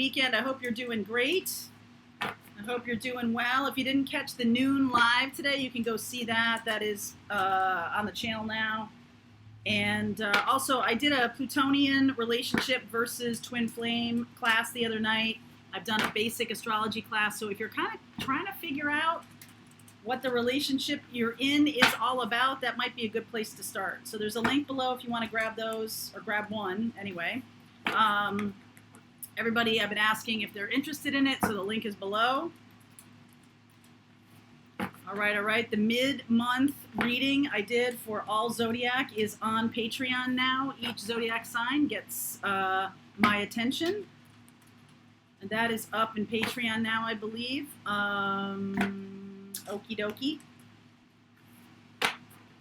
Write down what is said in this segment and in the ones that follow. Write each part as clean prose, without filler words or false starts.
Weekend. I hope you're doing great. I hope you're doing well. If you didn't catch the noon live today, you can go see that. That is on the channel now. And also, I did a Plutonian relationship versus twin flame class the other night. I've done a basic astrology class. So if you're kind of trying to figure out what the relationship you're in is all about, that might be a good place to start. So there's a link below if you want to grab those, or grab one anyway. Everybody, I've been asking if they're interested in it, so the link is below. All right. The mid-month reading I did for all Zodiac is on Patreon now. Each Zodiac sign gets my attention. And that is up in Patreon now, I believe. Okie dokie.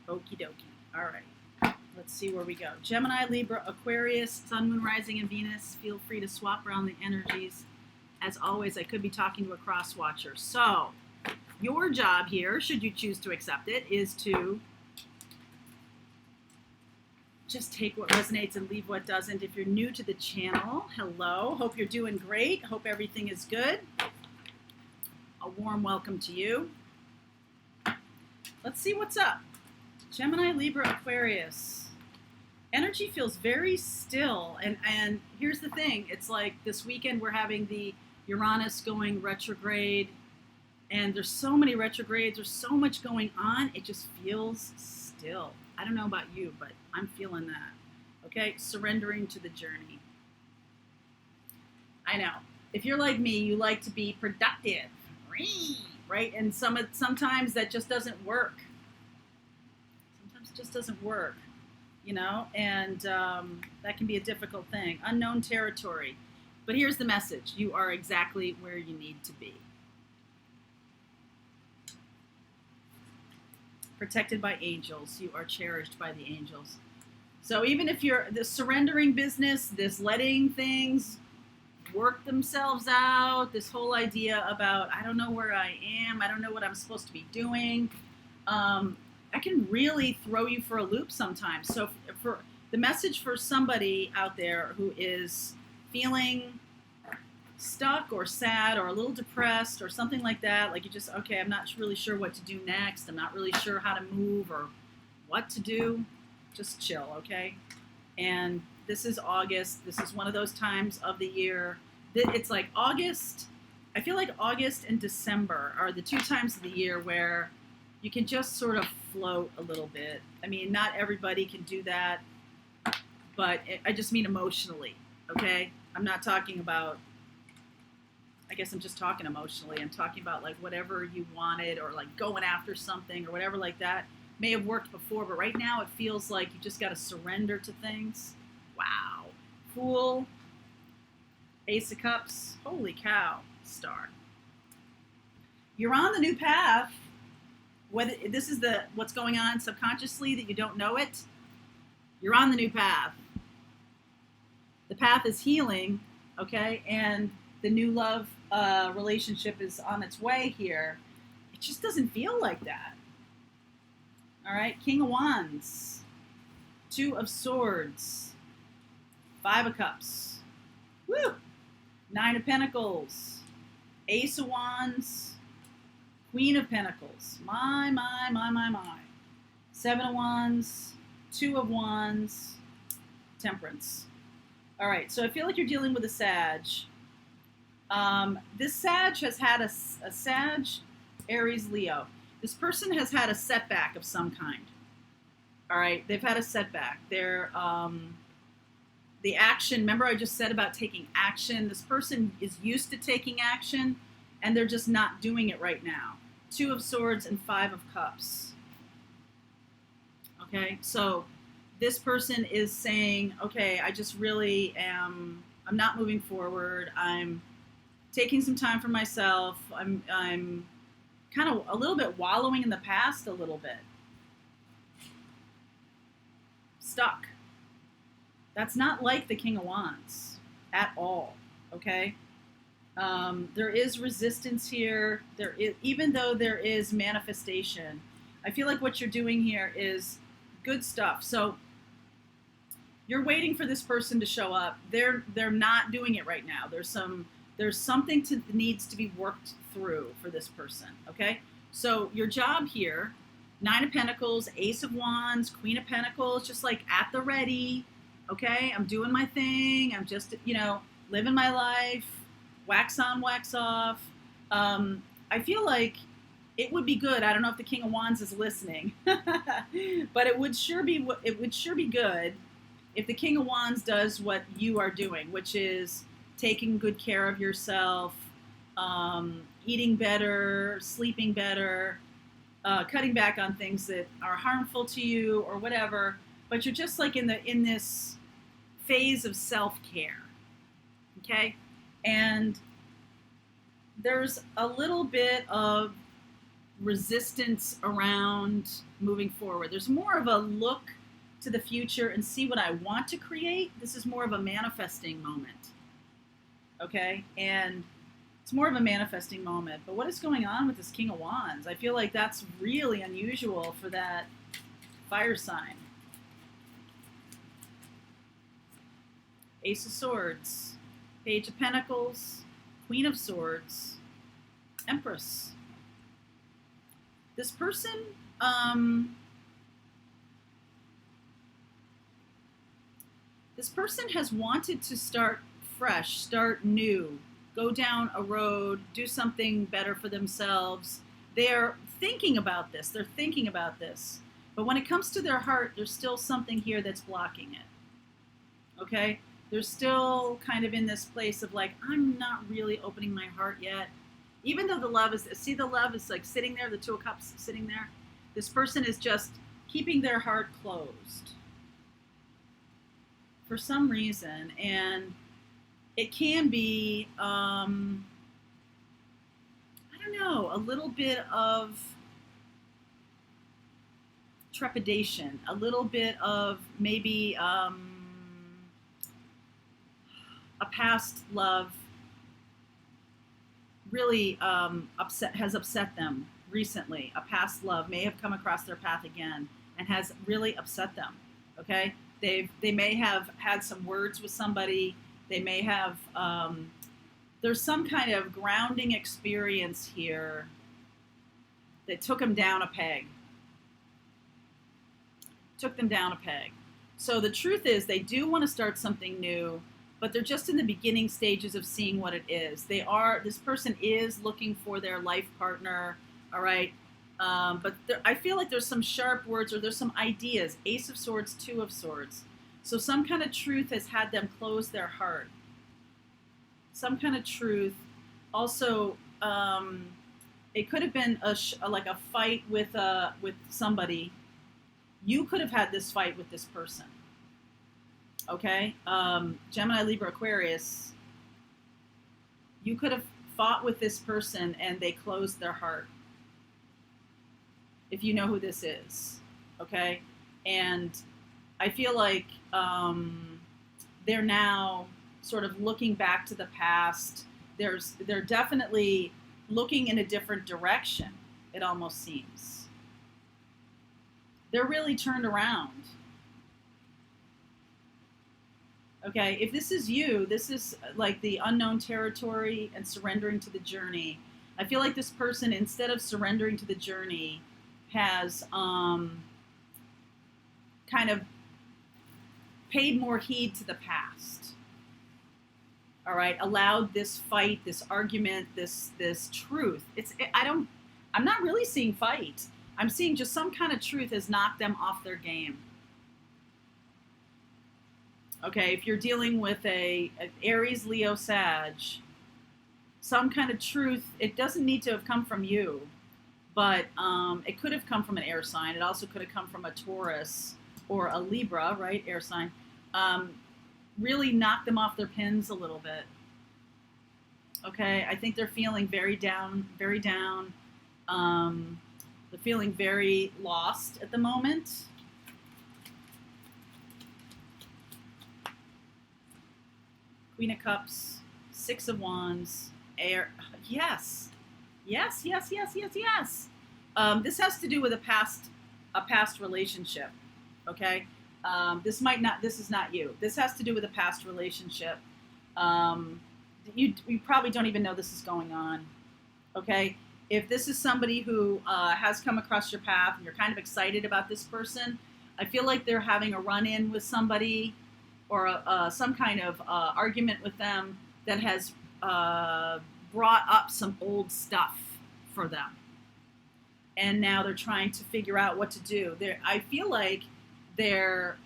Okie dokie. All right. Let's see where we go. Gemini, Libra, Aquarius, Sun, Moon, Rising, and Venus. Feel free to swap around the energies. As always, I could be talking to a cross watcher. So, your job here, should you choose to accept it, is to just take what resonates and leave what doesn't. If you're new to the channel, hello. Hope you're doing great. Hope everything is good. A warm welcome to you. Let's see what's up. Gemini, Libra, Aquarius. Energy feels very still, and here's the thing, it's like this weekend we're having the Uranus going retrograde, and there's so many retrogrades, there's so much going on, it just feels still. I don't know about you, but I'm feeling that. Okay, surrendering to the journey. I know, if you're like me, you like to be productive, right? And sometimes that just doesn't work. Sometimes it just doesn't work. You know, and that can be a difficult thing. Unknown territory. But here's the message. You are exactly where you need to be. Protected by angels. You are cherished by the angels. So even if you're the surrendering business, this letting things work themselves out, this whole idea about, I don't know where I am, I don't know what I'm supposed to be doing, I can really throw you for a loop sometimes. So for the message for somebody out there who is feeling stuck or sad or a little depressed or something like that, like you just, okay, I'm not really sure what to do next. I'm not really sure how to move or what to do. Just chill, okay? And this is August. This is one of those times of the year. It's like August. I feel like August and December are the two times of the year where you can just sort of float a little bit. I mean, not everybody can do that, but I just mean emotionally, okay? I'm not talking about, I guess I'm just talking emotionally. I'm talking about like whatever you wanted or like going after something or whatever like that may have worked before, but right now it feels like you just got to surrender to things. Wow. Fool, Ace of Cups, holy cow, Star. You're on the new path. Whether this is what's going on subconsciously that you don't know it, you're on the new path. The path is healing, okay, and the new love relationship is on its way here. It just doesn't feel like that. All right, King of Wands, Two of Swords, Five of Cups, woo, Nine of Pentacles, Ace of Wands, Queen of Pentacles, my. Seven of Wands, Two of Wands, Temperance. All right, so I feel like you're dealing with a Sag. This Sag has had a Sag, Aries, Leo. This person has had a setback of some kind. All right, they've had a setback. They're, the action, remember I just said about taking action? This person is used to taking action, and they're just not doing it right now. Two of Swords and Five of Cups. Okay, so this person is saying, okay, I just really am, I'm not moving forward. I'm taking some time for myself. I'm kind of a little bit wallowing in the past a little bit. Stuck. That's not like the King of Wands at all, okay? There is resistance here. There is, even though there is manifestation, I feel like what you're doing here is good stuff. So You're waiting for this person to show up. They're not doing it right now. There's something that needs to be worked through for this person, okay? So your job here, Nine of Pentacles, Ace of Wands, Queen of Pentacles, just like at the ready, okay? I'm doing my thing. I'm just, living my life, wax on, wax off. I feel like it would be good. I don't know if the King of Wands is listening, but it would sure be good if the King of Wands does what you are doing, which is taking good care of yourself, eating better, sleeping better, cutting back on things that are harmful to you or whatever. But you're just like in this phase of self-care, okay? And there's a little bit of resistance around moving forward. There's more of a look to the future and see what I want to create. This is more of a manifesting moment, okay? And it's more of a manifesting moment. But what is going on with this King of Wands? I feel like that's really unusual for that fire sign. Ace of Swords, Page of Pentacles, Queen of Swords, Empress. This person, has wanted to start fresh, start new, go down a road, do something better for themselves. They're thinking about this. But when it comes to their heart, there's still something here that's blocking it. Okay? They're still kind of in this place of like, I'm not really opening my heart yet. Even though the love is like sitting there, the Two of Cups sitting there. This person is just keeping their heart closed for some reason. And it can be, I don't know, a little bit of trepidation, a little bit of maybe a past love really has upset them recently. A past love may have come across their path again and has really upset them. Okay, they may have had some words with somebody. They may have there's some kind of grounding experience here that took them down a peg. So the truth is, they do want to start something new, but they're just in the beginning stages of seeing what it is. This person is looking for their life partner, all right? But I feel like there's some sharp words or there's some ideas. Ace of Swords, Two of Swords. So some kind of truth has had them close their heart. Some kind of truth. Also, it could have been like a fight with somebody. You could have had this fight with this person. Okay, Gemini, Libra, Aquarius, you could have fought with this person and they closed their heart. If you know who this is, okay? And I feel like they're now sort of looking back to the past. They're definitely looking in a different direction, it almost seems. They're really turned around. Okay, if this is you, this is like the unknown territory and surrendering to the journey. I feel like this person, instead of surrendering to the journey, has kind of paid more heed to the past. All right, allowed this fight, this argument, this truth. I'm not really seeing fight. I'm seeing just some kind of truth has knocked them off their game. Okay, if you're dealing with an Aries, Leo, Sag, some kind of truth, it doesn't need to have come from you, but it could have come from an air sign. It also could have come from a Taurus or a Libra, right, air sign. Really knocked them off their pins a little bit. Okay, I think they're feeling very down, very down. They're feeling very lost at the moment. Queen of Cups, Six of Wands, air. Yes. Yes, yes, yes, yes, yes. This has to do with a past relationship, okay? This is not you. This has to do with a past relationship. You probably don't even know this is going on. Okay? If this is somebody who has come across your path and you're kind of excited about this person, I feel like they're having a run-in with somebody or some kind of argument with them that has brought up some old stuff for them. And now they're trying to figure out what to do. I feel like they're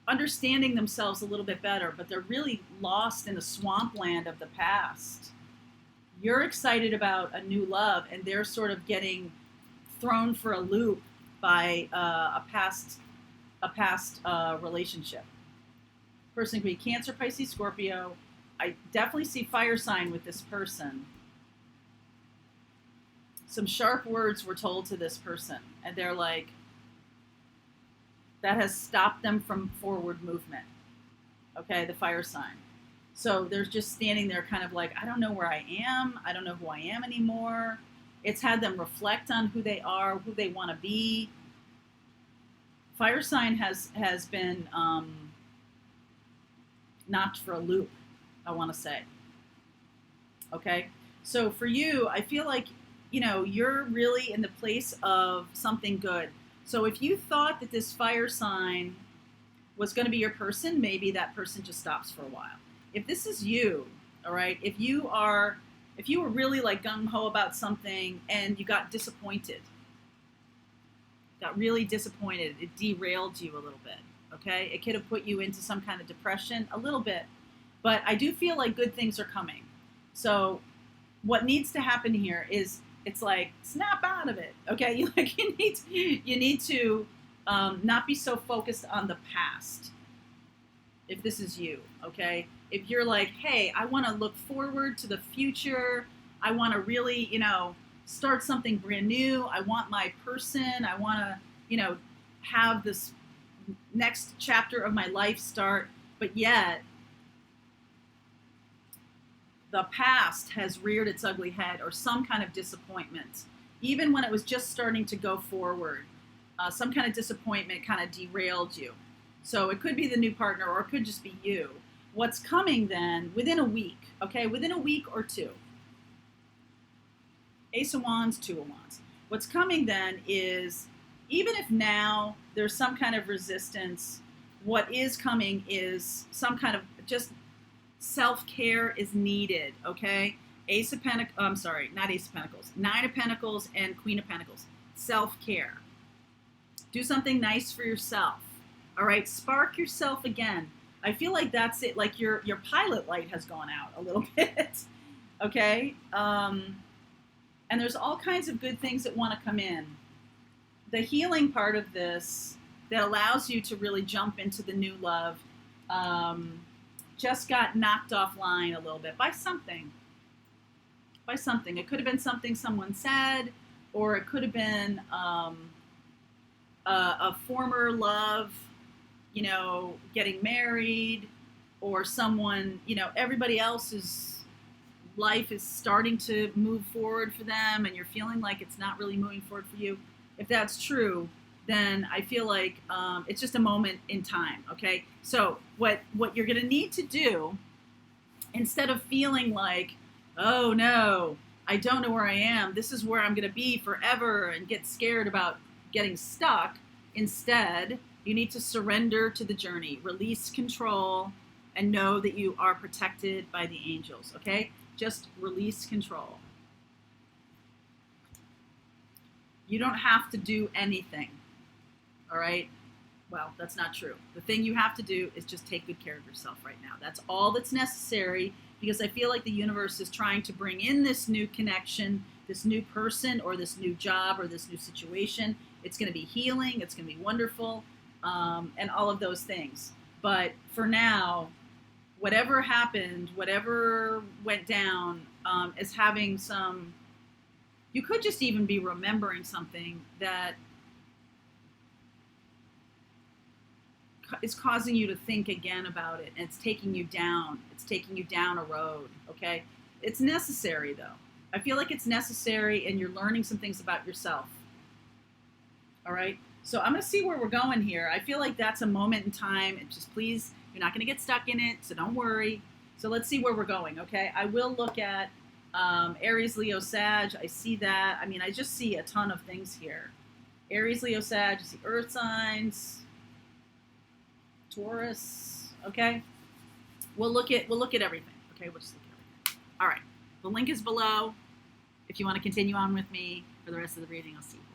understanding themselves a little bit better, but they're really lost in the swampland of the past. You're excited about a new love, and they're sort of getting thrown for a loop by a past relationship. Person could be Cancer, Pisces, Scorpio. I definitely see fire sign with this person. Some sharp words were told to this person, and they're like, that has stopped them from forward movement. Okay, the fire sign. So they're just standing there kind of like, I don't know where I am. I don't know who I am anymore. It's had them reflect on who they are, who they want to be. Fire sign has been knocked for a loop, I want to say. Okay, so for you, I feel like, you're really in the place of something good. So if you thought that this fire sign was going to be your person, maybe that person just stops for a while. If this is you, all right, if you were really like gung-ho about something and you got disappointed, got really disappointed, it derailed you a little bit, okay? It could have put you into some kind of depression a little bit, but I do feel like good things are coming. So what needs to happen here is, it's like, snap out of it, okay? You need to not be so focused on the past. If this is you, okay? If you're like, hey, I want to look forward to the future. I want to really, start something brand new. I want my person. I want to, have this next chapter of my life start. But yet, the past has reared its ugly head, or some kind of disappointment. Even when it was just starting to go forward, some kind of disappointment kind of derailed you. So it could be the new partner, or it could just be you. What's coming then, within a week, okay, within a week or two. Ace of Wands, Two of Wands. What's coming then is, even if now there's some kind of resistance, what is coming is some kind of just self-care is needed, okay? Ace of Pentacles, I'm sorry, not Ace of Pentacles, Nine of Pentacles and Queen of Pentacles. Self-care. Do something nice for yourself, all right? Spark yourself again. I feel like that's it, like your pilot light has gone out a little bit, okay? And there's all kinds of good things that want to come in. The healing part of this that allows you to really jump into the new love just got knocked offline a little bit by something. By something. It could have been something someone said, or it could have been a former love, getting married, or someone, everybody else's life is starting to move forward for them, and you're feeling like it's not really moving forward for you. If that's true, then I feel like it's just a moment in time, okay? So what you're going to need to do, instead of feeling like, oh no, I don't know where I am, this is where I'm going to be forever, and get scared about getting stuck, instead, you need to surrender to the journey, release control, and know that you are protected by the angels, okay? Just release control. You don't have to do anything. All right? Well, that's not true. The thing you have to do is just take good care of yourself right now. That's all that's necessary, because I feel like the universe is trying to bring in this new connection, this new person, or this new job, or this new situation. It's going to be healing. It's going to be wonderful, and all of those things. But for now, whatever happened, whatever went down, is having some... You could just even be remembering something that is causing you to think again about it, and it's taking you down. It's taking you down a road, okay? It's necessary, though. I feel like it's necessary, and you're learning some things about yourself, all right? So I'm going to see where we're going here. I feel like that's a moment in time. And just please, you're not going to get stuck in it, so don't worry. So let's see where we're going, okay? I will look at Aries, Leo, Sag. I see that. I mean, I just see a ton of things here. Aries, Leo, Sag. I see earth signs. Taurus, okay? We'll look at everything, okay? We'll just look at everything. All right. The link is below. If you want to continue on with me for the rest of the reading, I'll see you.